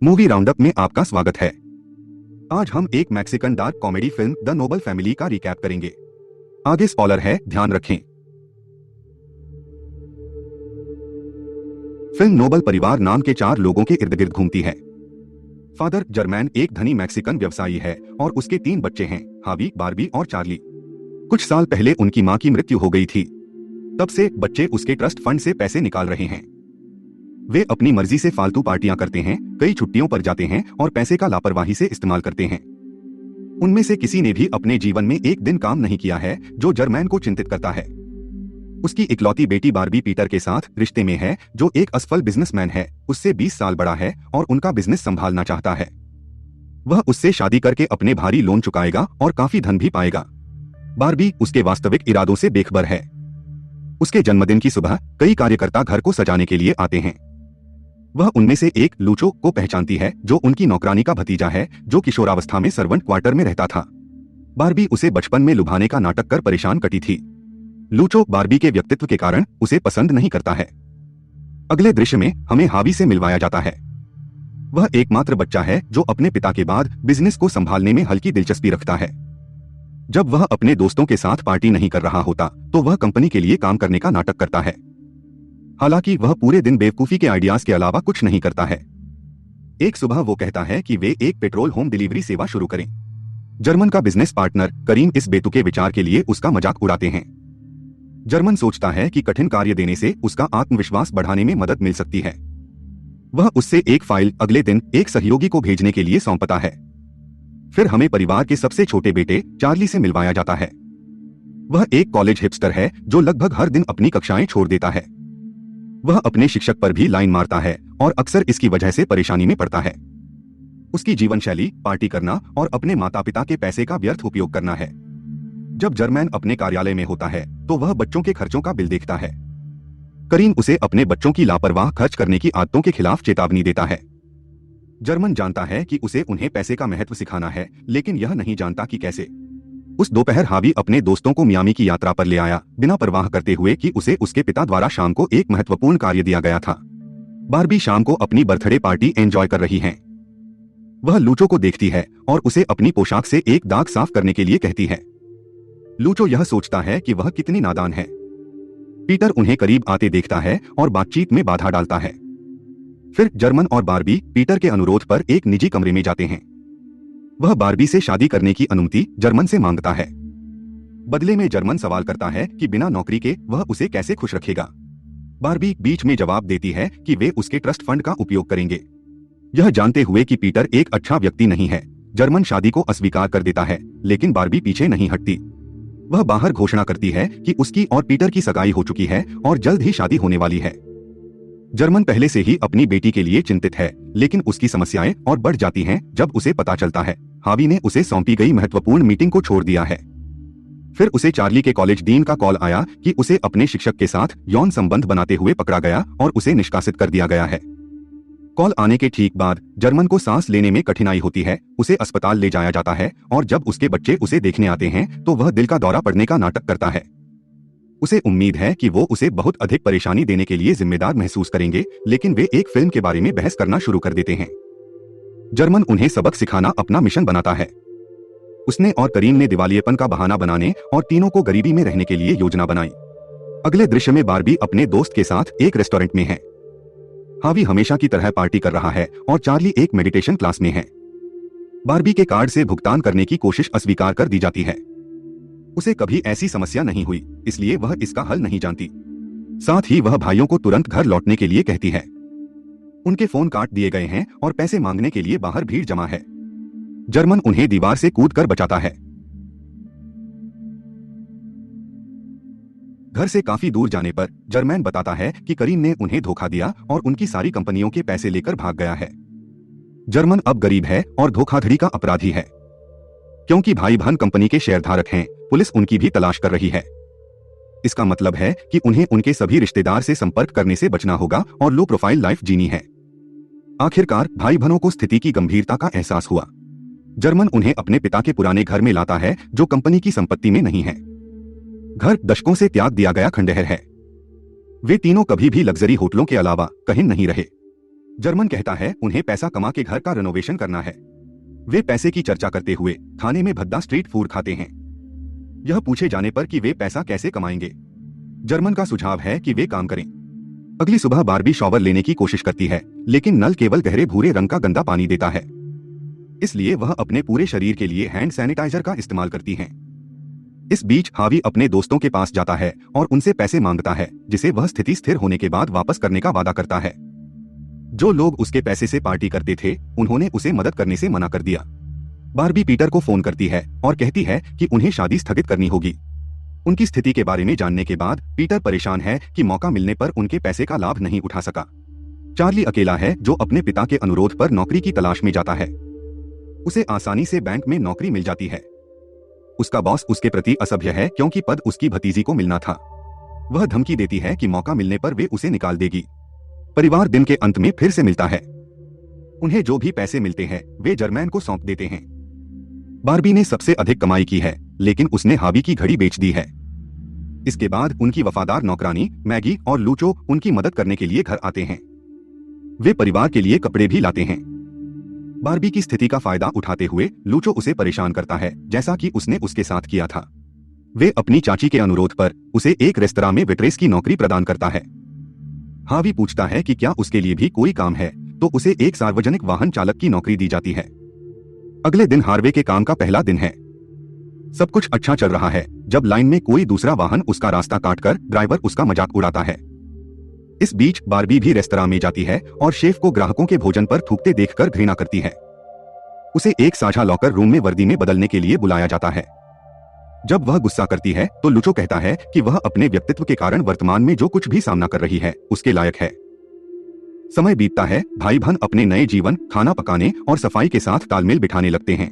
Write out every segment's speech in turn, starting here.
Movie roundup में आपका स्वागत है। आज हम एक Mexican dark comedy film the Nobel family का रिकैप करेंगे। आगे स्पॉइलर है, ध्यान रखें। फिल्म नोबल परिवार नाम के 4 लोगों के इर्द गिर्द घूमती है। फादर जर्मैन एक धनी मैक्सिकन व्यवसायी है और उसके 3 बच्चे हैं, हावी, बार्बी और चार्ली। कुछ साल पहले उनकी मां की मृत्यु हो गई थी। तब से बच्चे उसके ट्रस्ट फंड से पैसे निकाल रहे हैं। वे अपनी मर्जी से फालतू पार्टियां करते हैं, कई छुट्टियों पर जाते हैं और पैसे का लापरवाही से इस्तेमाल करते हैं। उनमें से किसी ने भी अपने जीवन में एक दिन काम नहीं किया है, जो जर्मैन को चिंतित करता है। उसकी इकलौती बेटी बार्बी पीटर के साथ रिश्ते में है, जो एक असफल बिजनेसमैन है, उससे 20 साल बड़ा है और उनका बिजनेस संभालना चाहता है। वह उससे शादी करके अपने भारी लोन चुकाएगा और काफी धन भी पाएगा। बार्बी उसके वास्तविक इरादों से बेखबर है। उसके जन्मदिन की सुबह कई कार्यकर्ता घर को सजाने के लिए आते हैं। वह उनमें से एक लूचो को पहचानती है, जो उनकी नौकरानी का भतीजा है, जो किशोरावस्था में सर्वेंट क्वार्टर में रहता था। बार्बी उसे बचपन में लुभाने का नाटक कर परेशान कटी थी। लूचो बार्बी के व्यक्तित्व के कारण उसे पसंद नहीं करता है। अगले दृश्य में हमें हावी से मिलवाया जाता है। वह एकमात्र बच्चा है जो अपने पिता के बाद बिजनेस को संभालने में हल्की दिलचस्पी रखता है। जब वह अपने दोस्तों के साथ पार्टी नहीं कर रहा होता तो वह कंपनी के लिए काम करने का नाटक करता है। हालांकि वह पूरे दिन बेवकूफी के आइडियाज के अलावा कुछ नहीं करता है। एक सुबह वो कहता है कि वे एक पेट्रोल होम डिलीवरी सेवा शुरू करें। जर्मन का बिजनेस पार्टनर करीम इस बेतुके विचार के लिए उसका मजाक उड़ाते हैं। जर्मन सोचता है कि कठिन कार्य देने से उसका आत्मविश्वास बढ़ाने में मदद मिल सकती है। वह उससे एक फाइल अगले दिन एक सहयोगी को भेजने के लिए सौंपता है। फिर हमें परिवार के सबसे छोटे बेटे चार्ली से मिलवाया जाता है। वह एक कॉलेज हिपस्टर है जो लगभग हर दिन अपनी कक्षाएं छोड़ देता है। वह अपने शिक्षक पर भी लाइन मारता है और अक्सर इसकी वजह से परेशानी में पड़ता है। उसकी जीवन शैली पार्टी करना और अपने माता पिता के पैसे का व्यर्थ उपयोग करना है। जब जर्मैन अपने कार्यालय में होता है तो वह बच्चों के खर्चों का बिल देखता है। करीम उसे अपने बच्चों की लापरवाह खर्च करने की आदतों के खिलाफ चेतावनी देता है। जर्मन जानता है कि उसे उन्हें पैसे का महत्व सिखाना है, लेकिन यह नहीं जानता कि कैसे। उस दोपहर हावी अपने दोस्तों को मियामी की यात्रा पर ले आया, बिना परवाह करते हुए कि उसे उसके पिता द्वारा शाम को एक महत्वपूर्ण कार्य दिया गया था। बार्बी शाम को अपनी बर्थडे पार्टी एंजॉय कर रही है। वह लूचो को देखती है और उसे अपनी पोशाक से एक दाग साफ करने के लिए कहती है। लूचो यह सोचता है कि वह कितनी नादान है। पीटर उन्हें करीब आते देखता है और बातचीत में बाधा डालता है। फिर जर्मन और बार्बी पीटर के अनुरोध पर एक निजी कमरे में जाते हैं। वह बार्बी से शादी करने की अनुमति जर्मन से मांगता है। बदले में जर्मन सवाल करता है कि बिना नौकरी के वह उसे कैसे खुश रखेगा। बार्बी बीच में जवाब देती है कि वे उसके ट्रस्ट फंड का उपयोग करेंगे। यह जानते हुए कि पीटर एक अच्छा व्यक्ति नहीं है, जर्मन शादी को अस्वीकार कर देता है, लेकिन बार्बी पीछे नहीं हटती। वह बाहर घोषणा करती है कि उसकी और पीटर की सगाई हो चुकी है और जल्द ही शादी होने वाली है। जर्मन पहले से ही अपनी बेटी के लिए चिंतित है, लेकिन उसकी समस्याएं और बढ़ जाती हैं जब उसे पता चलता है हावी ने उसे सौंपी गई महत्वपूर्ण मीटिंग को छोड़ दिया है। फिर उसे चार्ली के कॉलेज डीन का कॉल आया कि उसे अपने शिक्षक के साथ यौन संबंध बनाते हुए पकड़ा गया और उसे निष्कासित कर दिया गया है। कॉल आने के ठीक बाद जर्मन को सांस लेने में कठिनाई होती है। उसे अस्पताल ले जाया जाता है और जब उसके बच्चे उसे देखने आते हैं तो वह दिल का दौरा पड़ने का नाटक करता है। उसे उम्मीद है कि वो उसे बहुत अधिक परेशानी देने के लिए जिम्मेदार महसूस करेंगे, लेकिन वे एक फिल्म के बारे में बहस करना शुरू कर देते हैं। जर्मन उन्हें सबक सिखाना अपना मिशन बनाता है। उसने और करीम ने दिवालियेपन का बहाना बनाने और तीनों को गरीबी में रहने के लिए योजना बनाई। अगले दृश्य में बार्बी अपने दोस्त के साथ एक रेस्टोरेंट में है। हावी हमेशा की तरह पार्टी कर रहा है और चार्ली एक मेडिटेशन क्लास में है। बार्बी के कार्ड से भुगतान करने की कोशिश अस्वीकार कर दी जाती है। उसे कभी ऐसी समस्या नहीं हुई, इसलिए वह इसका हल नहीं जानती। साथ ही वह भाइयों को तुरंत घर लौटने के लिए कहती है। उनके फोन काट दिए गए हैं और पैसे मांगने के लिए बाहर भीड़ जमा है। जर्मन उन्हें दीवार से कूदकर बचाता है। घर से काफी दूर जाने पर जर्मैन बताता है कि करीम ने उन्हें धोखा दिया और उनकी सारी कंपनियों के पैसे लेकर भाग गया है। जर्मन अब गरीब है और धोखाधड़ी का अपराधी है। क्योंकि भाई बहन कंपनी के शेयरधारक हैं, पुलिस उनकी भी तलाश कर रही है। इसका मतलब है कि उन्हें उनके सभी रिश्तेदार से संपर्क करने से बचना होगा और लो प्रोफाइल लाइफ जीनी है। आखिरकार भाई बहनों को स्थिति की गंभीरता का एहसास हुआ। जर्मन उन्हें अपने पिता के पुराने घर में लाता है, जो कंपनी की संपत्ति में नहीं है। घर दशकों से त्याग दिया गया खंडहर है। वे तीनों कभी भी लग्जरी होटलों के अलावा कहीं नहीं रहे। जर्मन कहता है उन्हें पैसा कमा के घर का रेनोवेशन करना है। वे पैसे की चर्चा करते हुए खाने में भद्दा स्ट्रीट फूड खाते हैं। यह पूछे जाने पर कि वे पैसा कैसे कमाएंगे, जर्मन का सुझाव है कि वे काम करें। अगली सुबह बारबी शॉवर लेने की कोशिश करती है, लेकिन नल केवल गहरे भूरे रंग का गंदा पानी देता है। इसलिए वह अपने पूरे शरीर के लिए हैंड सैनिटाइजर का इस्तेमाल करती हैं। इस बीच हावी अपने दोस्तों के पास जाता है और उनसे पैसे मांगता है, जिसे वह स्थिति स्थिर होने के बाद वापस करने का वादा करता है। जो लोग उसके पैसे से पार्टी करते थे, उन्होंने उसे मदद करने से मना कर दिया। बारबी पीटर को फोन करती है और कहती है कि उन्हें शादी स्थगित करनी होगी। उनकी स्थिति के बारे में जानने के बाद पीटर परेशान है कि मौका मिलने पर उनके पैसे का लाभ नहीं उठा सका। चार्ली अकेला है जो अपने पिता के अनुरोध पर नौकरी की तलाश में जाता है। उसे आसानी से बैंक में नौकरी मिल जाती है। उसका बॉस उसके प्रति असभ्य है क्योंकि पद उसकी भतीजी को मिलना था। वह धमकी देती है कि मौका मिलने पर वे उसे निकाल देगी। परिवार दिन के अंत में फिर से मिलता है। उन्हें जो भी पैसे मिलते हैं वे जर्मैन को सौंप देते हैं। बारबी ने सबसे अधिक कमाई की है, लेकिन उसने हावी की घड़ी बेच दी है। इसके बाद उनकी वफादार नौकरानी मैगी और लूचो उनकी मदद करने के लिए घर आते हैं। वे परिवार के लिए कपड़े भी लाते हैं। बारबी की स्थिति का फायदा उठाते हुए लूचो उसे परेशान करता है, जैसा कि उसने उसके साथ किया था। वे अपनी चाची के अनुरोध पर उसे एक रेस्तरां में वेट्रेस की नौकरी प्रदान करता है। हावी पूछता है कि क्या उसके लिए भी कोई काम है, तो उसे एक सार्वजनिक वाहन चालक की नौकरी दी जाती है। अगले दिन हार्वे के काम का पहला दिन है। सब कुछ अच्छा चल रहा है जब लाइन में कोई दूसरा वाहन उसका रास्ता काटकर ड्राइवर उसका मजाक उड़ाता है। इस बीच बारबी भी रेस्तरां में जाती है और शेफ को ग्राहकों के भोजन पर थूकते देखकर घृणा करती है। उसे एक साझा लॉकर रूम में वर्दी में बदलने के लिए बुलाया जाता है। जब वह गुस्सा करती है तो लुचो कहता है कि वह अपने व्यक्तित्व के कारण वर्तमान में जो कुछ भी सामना कर रही है उसके लायक है। समय बीतता है, भाई बहन अपने नए जीवन, खाना पकाने और सफाई के साथ तालमेल बिठाने लगते हैं।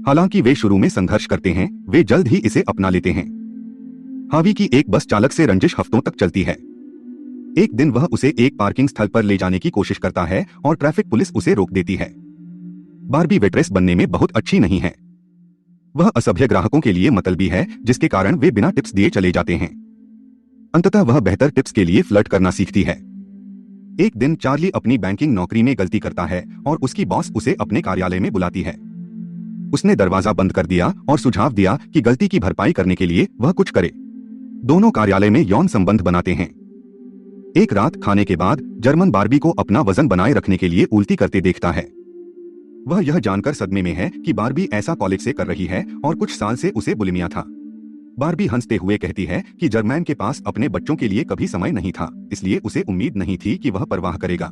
हालांकि वे शुरू में संघर्ष करते हैं, वे जल्द ही इसे अपना लेते हैं। हावी की एक बस चालक से रंजिश हफ्तों तक चलती है। एक दिन वह उसे एक पार्किंग स्थल पर ले जाने की कोशिश करता है और ट्रैफिक पुलिस उसे रोक देती है। बारबी वेट्रेस बनने में बहुत अच्छी नहीं है। वह असभ्य ग्राहकों के लिए मतलबी है, जिसके कारण वे बिना टिप्स दिए चले जाते हैं। अंततः वह बेहतर टिप्स के लिए फ्लर्ट करना सीखती है। एक दिन चार्ली अपनी बैंकिंग नौकरी में गलती करता है और उसकी बॉस उसे अपने कार्यालय में बुलाती है। उसने दरवाजा बंद कर दिया और सुझाव दिया कि गलती की भरपाई करने के लिए वह कुछ करे। दोनों कार्यालय में यौन संबंध बनाते हैं। एक रात खाने के बाद जर्मन बारबी को अपना वजन बनाए रखने के लिए उल्टी करते देखता है। वह यह जानकर सदमे में है कि बारबी ऐसा कॉलेज से कर रही है और कुछ साल से उसे बुलिमिया था। बारबी हंसते हुए कहती है कि जर्मैन के पास अपने बच्चों के लिए कभी समय नहीं था, इसलिए उसे उम्मीद नहीं थी कि वह परवाह करेगा।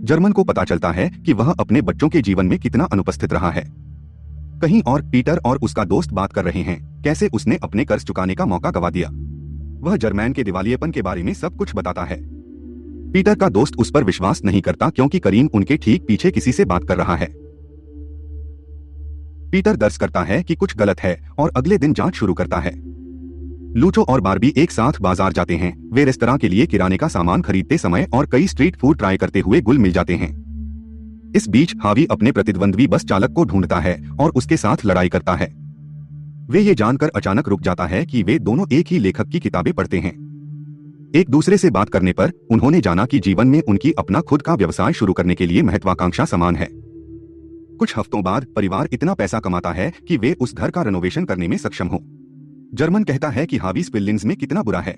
जर्मन को पता चलता है कि वह अपने बच्चों के जीवन में कितना अनुपस्थित रहा है। कहीं और पीटर और उसका दोस्त बात कर रहे हैं, कैसे उसने अपने कर्ज चुकाने का मौका गवा दिया। वह जर्मैन के दिवालियेपन के बारे में सब कुछ बताता है। पीटर का दोस्त उस पर विश्वास नहीं करता क्योंकि करीम उनके ठीक पीछे किसी से बात कर रहा है। पीटर दर्ज करता है कि कुछ गलत है और अगले दिन जांच शुरू करता है। लूचो और बारबी एक साथ बाजार जाते हैं। वे रेस्तरां के लिए किराने का सामान खरीदते समय और कई स्ट्रीट फूड ट्राई करते हुए गुल मिल जाते हैं। इस बीच हावी अपने प्रतिद्वंद्वी बस चालक को ढूंढता है और उसके साथ लड़ाई करता है। वे ये जानकर अचानक रुक जाता है कि वे दोनों एक ही लेखक की किताबें पढ़ते हैं। एक दूसरे से बात करने पर उन्होंने जाना कि जीवन में उनकी अपना खुद का व्यवसाय शुरू करने के लिए महत्वाकांक्षा समान है। कुछ हफ्तों बाद परिवार इतना पैसा कमाता है कि वे उस घर का रेनोवेशन करने में सक्षम हो। जर्मन कहता है कि हावी स्पिलिंग्स में कितना बुरा है।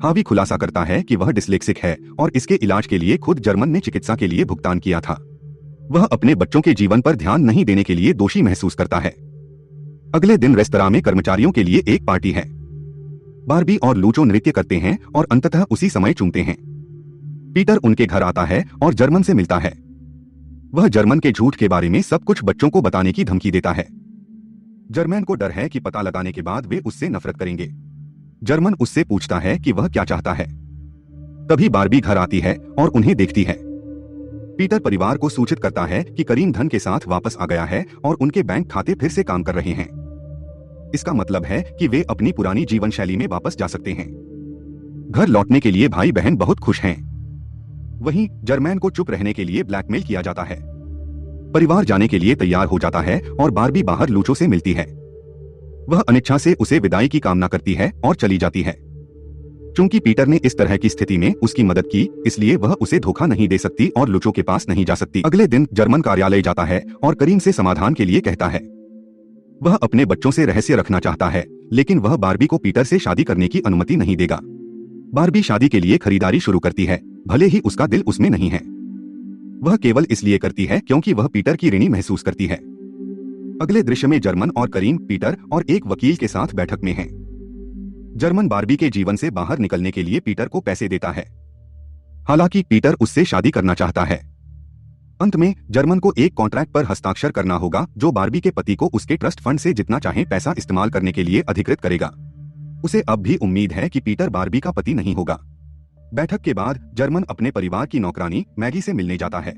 हावी खुलासा करता है कि वह डिस्लेक्सिक है और इसके इलाज के लिए खुद जर्मन ने चिकित्सा के लिए भुगतान किया था। वह अपने बच्चों के जीवन पर ध्यान नहीं देने के लिए दोषी महसूस करता है। अगले दिन रेस्तरां में कर्मचारियों के लिए एक पार्टी है। बारबी और लूचो नृत्य करते हैं और अंततः उसी समय चूमते हैं। पीटर उनके घर आता है और जर्मन से मिलता है। वह जर्मन के झूठ के बारे में सब कुछ बच्चों को बताने की धमकी देता है। जर्मन को डर है कि पता लगाने के बाद वे उससे नफरत करेंगे। जर्मन उससे पूछता है कि वह क्या चाहता है। तभी बारबी घर आती है और उन्हें देखती है। पीटर परिवार को सूचित करता है कि करीम धन के साथ वापस आ गया है और उनके बैंक खाते फिर से काम कर रहे हैं। इसका मतलब है कि वे अपनी पुरानी जीवन शैली में वापस जा सकते हैं। घर लौटने के लिए भाई बहन बहुत खुश हैं। वहीं जर्मैन को चुप रहने के लिए ब्लैकमेल किया जाता है। परिवार जाने के लिए तैयार हो जाता है और बारबी बाहर लूचो से मिलती है। वह अनिच्छा से उसे विदाई की कामना करती है और चली जाती है। चूंकि पीटर ने इस तरह की स्थिति में उसकी मदद की, इसलिए वह उसे धोखा नहीं दे सकती और लुचो के पास नहीं जा सकती। अगले दिन जर्मन कार्यालय जाता है और करीम से समाधान के लिए कहता है। वह अपने बच्चों से रहस्य रखना चाहता है, लेकिन वह बारबी को पीटर से शादी करने की अनुमति नहीं देगा। बारबी शादी के लिए खरीदारी शुरू करती है, भले ही उसका दिल उसमें नहीं है। वह केवल इसलिए करती है क्योंकि वह पीटर की ऋणी महसूस करती है। अगले दृश्य में जर्मन और करीम पीटर और एक वकील के साथ बैठक में हैं। जर्मन बारबी के जीवन से बाहर निकलने के लिए पीटर को पैसे देता है, हालांकि पीटर उससे शादी करना चाहता है। अंत में जर्मन को एक कॉन्ट्रैक्ट पर हस्ताक्षर करना होगा जो बारबी के पति को उसके ट्रस्ट फंड से जितना चाहे पैसा इस्तेमाल करने के लिए अधिकृत करेगा। उसे अब भी उम्मीद है कि पीटर बारबी का पति नहीं होगा। बैठक के बाद जर्मन अपने परिवार की नौकरानी मैगी से मिलने जाता है।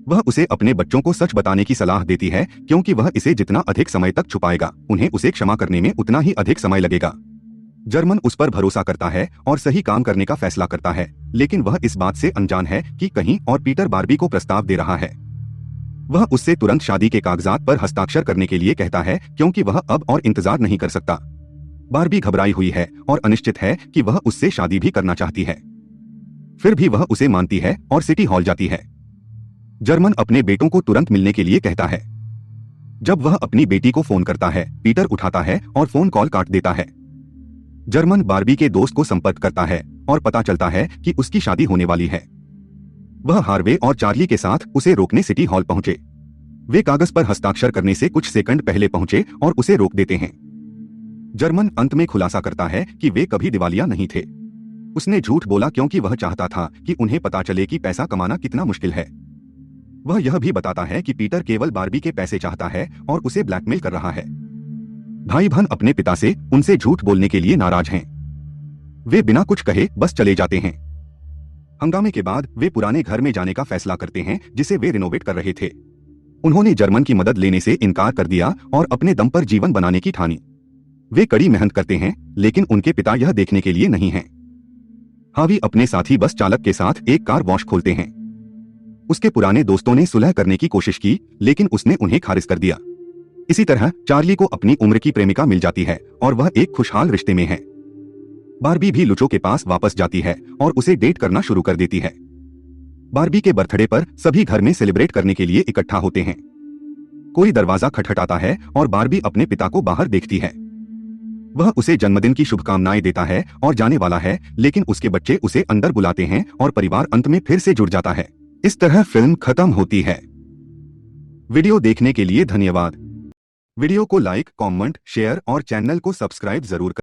वह उसे अपने बच्चों को सच बताने की सलाह देती है, क्योंकि वह इसे जितना अधिक समय तक छुपाएगा, उन्हें उसे क्षमा करने में उतना ही अधिक समय लगेगा। जर्मन उस पर भरोसा करता है और सही काम करने का फैसला करता है, लेकिन वह इस बात से अनजान है कि कहीं और पीटर बारबी को प्रस्ताव दे रहा है। वह उससे तुरंत शादी के कागजात पर हस्ताक्षर करने के लिए कहता है, क्योंकि वह अब और इंतजार नहीं कर सकता। बारबी घबराई हुई है और अनिश्चित है कि वह उससे शादी भी करना चाहती है। फिर भी वह उसे मानती है और सिटी हॉल जाती है। जर्मन अपने बेटों को तुरंत मिलने के लिए कहता है। जब वह अपनी बेटी को फोन करता है, पीटर उठाता है और फोन कॉल काट देता है। जर्मन बारबी के दोस्त को संपर्क करता है और पता चलता है कि उसकी शादी होने वाली है। वह हार्वे और चार्ली के साथ उसे रोकने सिटी हॉल पहुंचे। वे कागज पर हस्ताक्षर करने से कुछ सेकंड पहले पहुंचे और उसे रोक देते हैं। जर्मन अंत में खुलासा करता है कि वे कभी दिवालिया नहीं थे। उसने झूठ बोला क्योंकि वह चाहता था कि उन्हें पता चले कि पैसा कमाना कितना मुश्किल है। वह यह भी बताता है कि पीटर केवल बारबी के पैसे चाहता है और उसे ब्लैकमेल कर रहा है। भाई बहन अपने पिता से उनसे झूठ बोलने के लिए नाराज हैं। वे बिना कुछ कहे बस चले जाते हैं। हंगामे के बाद वे पुराने घर में जाने का फैसला करते हैं जिसे वे रिनोवेट कर रहे थे। उन्होंने जर्मन की मदद लेने से इनकार कर दिया और अपने दम पर जीवन बनाने की ठानी। वे कड़ी मेहनत करते हैं, लेकिन उनके पिता यह देखने के लिए नहीं हैं। हावी अपने साथी बस चालक के साथ एक कार वॉश खोलते हैं। उसके पुराने दोस्तों ने सुलह करने की कोशिश की, लेकिन उसने उन्हें खारिज कर दिया। इसी तरह चार्ली को अपनी उम्र की प्रेमिका मिल जाती है और वह एक खुशहाल रिश्ते में है। बारबी भी लुचो के पास वापस जाती है और उसे डेट करना शुरू कर देती है। बारबी के बर्थडे पर सभी घर में सेलिब्रेट करने के लिए इकट्ठा होते हैं। कोई दरवाजा खटखटाता है और बारबी अपने पिता को बाहर देखती है। वह उसे जन्मदिन की शुभकामनाएं देता है और जाने वाला है, लेकिन उसके बच्चे उसे अंदर बुलाते हैं और परिवार अंत में फिर से जुड़ जाता है। इस तरह फिल्म खत्म होती है। वीडियो देखने के लिए धन्यवाद। वीडियो को लाइक, कमेंट, शेयर और चैनल को सब्सक्राइब जरूर करें।